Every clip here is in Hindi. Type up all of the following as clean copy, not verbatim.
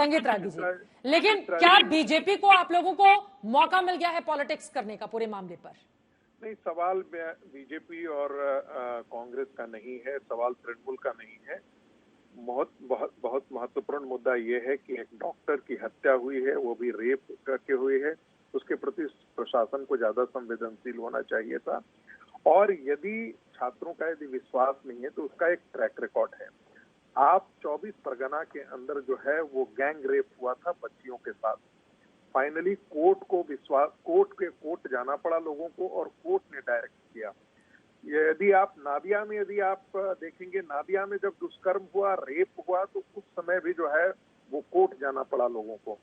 संगीत रागी जी, लेकिन क्या बीजेपी को आप लोगों को मौका मिल गया है पॉलिटिक्स करने का पूरे मामले पर? नहीं, सवाल बीजेपी और कांग्रेस का नहीं है, सवाल तृणमूल का नहीं है। बहुत महत्वपूर्ण मुद्दा ये है कि एक डॉक्टर की हत्या हुई है, वो भी रेप करके हुई है। उसके प्रति प्रशासन को ज्यादा संवेदनशील होना चाहिए था। और यदि छात्रों का यदि विश्वास नहीं है तो उसका एक ट्रैक रिकॉर्ड है। आप 24 परगना के अंदर जो है वो गैंग रेप हुआ था बच्चियों के साथ। फाइनली कोर्ट जाना पड़ा लोगों को और कोर्ट ने डायरेक्ट किया। यदि आप नादिया में देखेंगे, नादिया में जब दुष्कर्म हुआ, रेप हुआ, तो उस समय भी जो है वो कोर्ट जाना पड़ा लोगों को,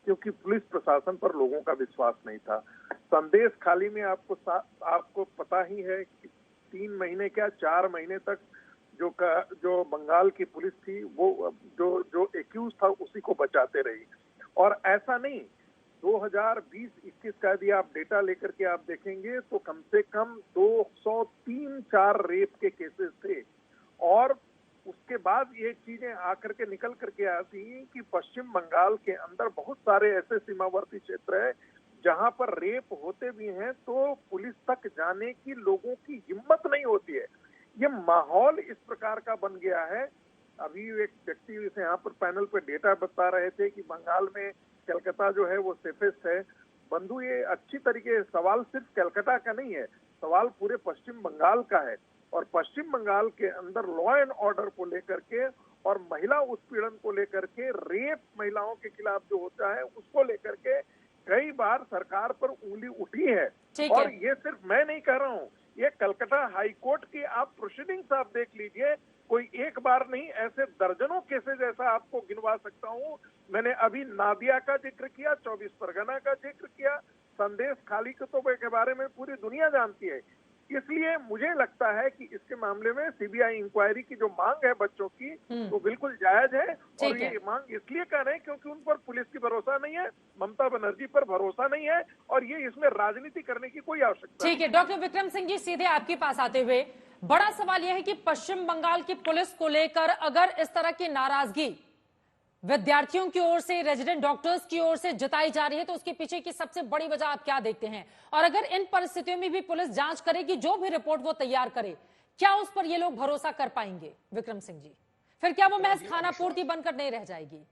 क्योंकि पुलिस प्रशासन पर लोगों का विश्वास नहीं था। संदेश खाली में आपको पता ही है कि 3 महीने क्या 4 महीने तक जो बंगाल की पुलिस थी वो जो एक्यूज था उसी को बचाते रही। और ऐसा नहीं, 2020-21 का यदि आप डेटा लेकर के आप देखेंगे तो कम से कम 203-4 रेप के केसेस थे। और उसके बाद ये चीजें आकर के निकल करके आती कि पश्चिम बंगाल के अंदर बहुत सारे ऐसे सीमावर्ती क्षेत्र है जहां पर रेप होते भी हैं तो पुलिस तक जाने की लोगों की हिम्मत नहीं होती है। ये माहौल इस प्रकार का बन गया है। अभी एक व्यक्ति इसे यहाँ पर पैनल पे डेटा बता रहे थे कि बंगाल में कलकत्ता जो है वो सेफेस्ट है। बंधु, ये अच्छी तरीके सवाल सिर्फ कलकत्ता का नहीं है, सवाल पूरे पश्चिम बंगाल का है। और पश्चिम बंगाल के अंदर लॉ एंड ऑर्डर को लेकर के और महिला उत्पीड़न को लेकर के, रेप महिलाओं के खिलाफ जो होता है उसको लेकर के कई बार सरकार पर उंगली उठी है। और ये सिर्फ मैं नहीं कह रहा हूँ, ये कलकत्ता हाई कोर्ट की आप प्रोसीडिंग्स आप देख लीजिए, कोई एक बार नहीं, ऐसे दर्जनों केसेस ऐसा आपको गिनवा सकता हूँ। मैंने अभी नादिया का जिक्र किया, 24 परगना का जिक्र किया, संदेश खाली के बारे में पूरी दुनिया जानती है। इसलिए मुझे लगता है कि इसके मामले में सीबीआई इंक्वायरी की जो मांग है बच्चों की वो बिल्कुल जायज है। और ये मांग इसलिए कर रहे हैं क्योंकि उन पर पुलिस की भरोसा नहीं है, ममता बनर्जी पर भरोसा नहीं है, और ये इसमें राजनीति करने की कोई आवश्यकता नहीं। ठीक है, डॉक्टर विक्रम सिंह जी, सीधे आपके पास आते हुए बड़ा सवाल यह है कि पश्चिम बंगाल की पुलिस को लेकर अगर इस तरह की नाराजगी विद्यार्थियों की ओर से, रेजिडेंट डॉक्टर्स की ओर से जताई जा रही है तो उसके पीछे की सबसे बड़ी वजह आप क्या देखते हैं? और अगर इन परिस्थितियों में भी पुलिस जांच करेगी, जो भी रिपोर्ट वो तैयार करे, क्या उस पर ये लोग भरोसा कर पाएंगे विक्रम सिंह जी? फिर क्या वो महज खाना पूर्ति बनकर नहीं रह जाएगी?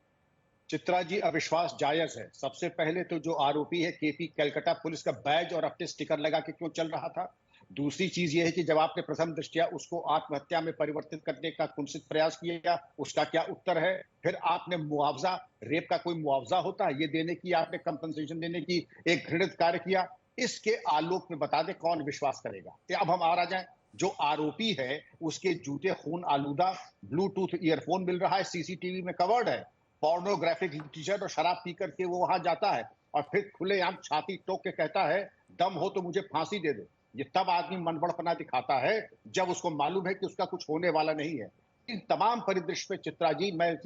चित्रा जी, अविश्वास जायज है। सबसे पहले तो जो आरोपी है केपी, कलकत्ता पुलिस का बैज और अपने स्टिकर लगा के क्यों चल रहा था? दूसरी चीज यह है कि जब आपने प्रथम दृष्टया उसको आत्महत्या में परिवर्तित करने का कुंसित प्रयास किया, उसका क्या उत्तर है? फिर आपने मुआवजा, रेप का कोई मुआवजा होता है, ये देने की, आपने कंपनसेशन देने की एक घृणित कार्य किया। इसके आलोक में बता दे कौन विश्वास करेगा? अब हम आ जाए, जो आरोपी है उसके जूते खून आलूदा, ब्लूटूथ ईयरफोन मिल रहा है, सीसीटीवी में कवर्ड है, पोर्नोग्राफिक टी शर्ट और शराब पी करके वो वहां जाता है और फिर खुलेआम छाती टोक के कहता है दम हो तो मुझे फांसी दे दो। ये तब आदमी मनबड़पना दिखाता है जब उसको मालूम है कि उसका कुछ होने वाला नहीं है। इन तमाम परिदृश्य में चित्रा जी, मैं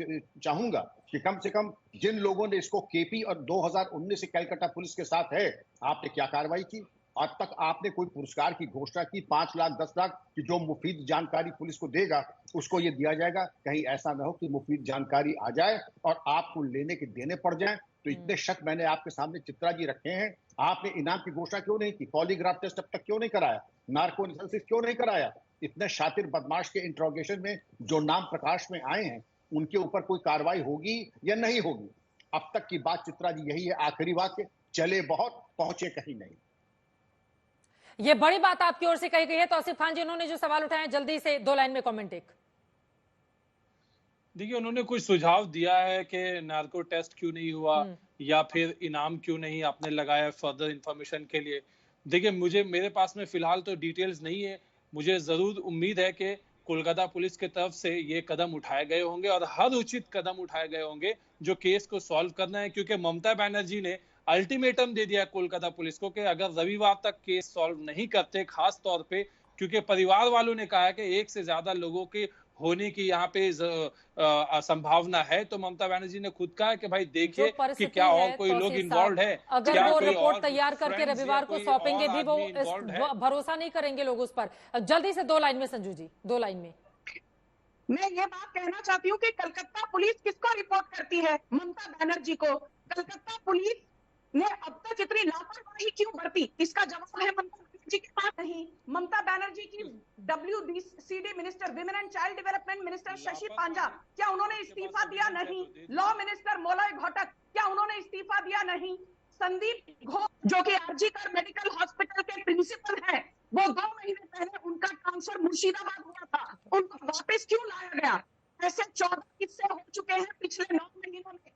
चाहूंगा कि कम से कम जिन लोगों ने इसको केपी और 2019 से कलकत्ता पुलिस के साथ है, आपने क्या कार्रवाई की? आज तक आपने कोई पुरस्कार की घोषणा की 5 लाख 10 लाख की जो मुफीद जानकारी पुलिस को देगा उसको ये दिया जाएगा? कहीं ऐसा ना हो कि मुफीद जानकारी आ जाए और आपको लेने के देने पड़ जाए। तो इतने शक मैंने आपके सामने चित्रा जी रखे हैं। आपने इनाम की घोषणा क्यों नहीं की? पॉलीग्राफ टेस्ट अब तक क्यों नहीं कराया? नार्को एनालिसिस क्यों नहीं कराया? इतने शातिर बदमाश के इंट्रोगेशन में जो नाम प्रकाश में आए हैं उनके ऊपर कोई कार्रवाई होगी या नहीं होगी? अब तक की बात चित्रा जी यही है, आखिरी वाक्य, चले बहुत पहुंचे कहीं नहीं। ये बड़ी बात आपकी ओर से कही गई है। तौसीफ खान जी, उन्होंने जो सवाल उठाए, जल्दी से 2 लाइन में कमेंट। एक देखिए, उन्होंने कुछ सुझाव दिया है कि नार्को टेस्ट क्यों नहीं हुआ या फिर इनाम क्यों नहीं आपने लगाया फर्दर इंफॉर्मेशन के लिए। देखिए, मेरे पास में फिलहाल तो डिटेल्स नहीं है। मुझे जरूर उम्मीद है कि कोलकाता पुलिस के तरफ से ये कदम उठाए गए होंगे और हर उचित कदम उठाए गए होंगे जो केस को सॉल्व करना है, क्योंकि ममता बनर्जी ने अल्टीमेटम दे दिया कोलकाता पुलिस को कि अगर रविवार तक केस सॉल्व नहीं करते, खास तौर पे क्योंकि परिवार वालों ने कहा है कि 1 से ज्यादा लोगों के होने की यहाँ पे संभावना है, तो ममता बनर्जी ने खुद कहा कि भाई देखिए कि क्या और कोई लोग इन्वॉल्व है, अगर वो रिपोर्ट तैयार करके रविवार को सौंपेंगे भी, वो भरोसा नहीं करेंगे लोग उस पर। जल्दी से 2 लाइन में संजू जी, 2 लाइन में। मैं ये बात कहना चाहती हूँ कि कलकत्ता पुलिस किसको रिपोर्ट करती है? ममता बनर्जी को। कलकत्ता पुलिस ने अब तक इतनी लापरवाही क्यों बरती? इसका जवाब है ममता बनर्जी के पास नहीं। ममता बनर्जी की WCD minister, women and child development minister Shashi Panja, क्या उन्होंने इस्तीफा दिया? नहीं। लॉ मिनिस्टर मौलय घोटक, क्या उन्होंने इस्तीफा दिया? नहीं। संदीप घोष जो कि आरजीकर मेडिकल हॉस्पिटल के प्रिंसिपल हैं, वो 2 महीने पहले उनका ट्रांसफर मुर्शिदाबाद हुआ था, उनको वापस क्यों लाया गया? ऐसे 14 किस्से हो चुके हैं पिछले 9 महीनों में।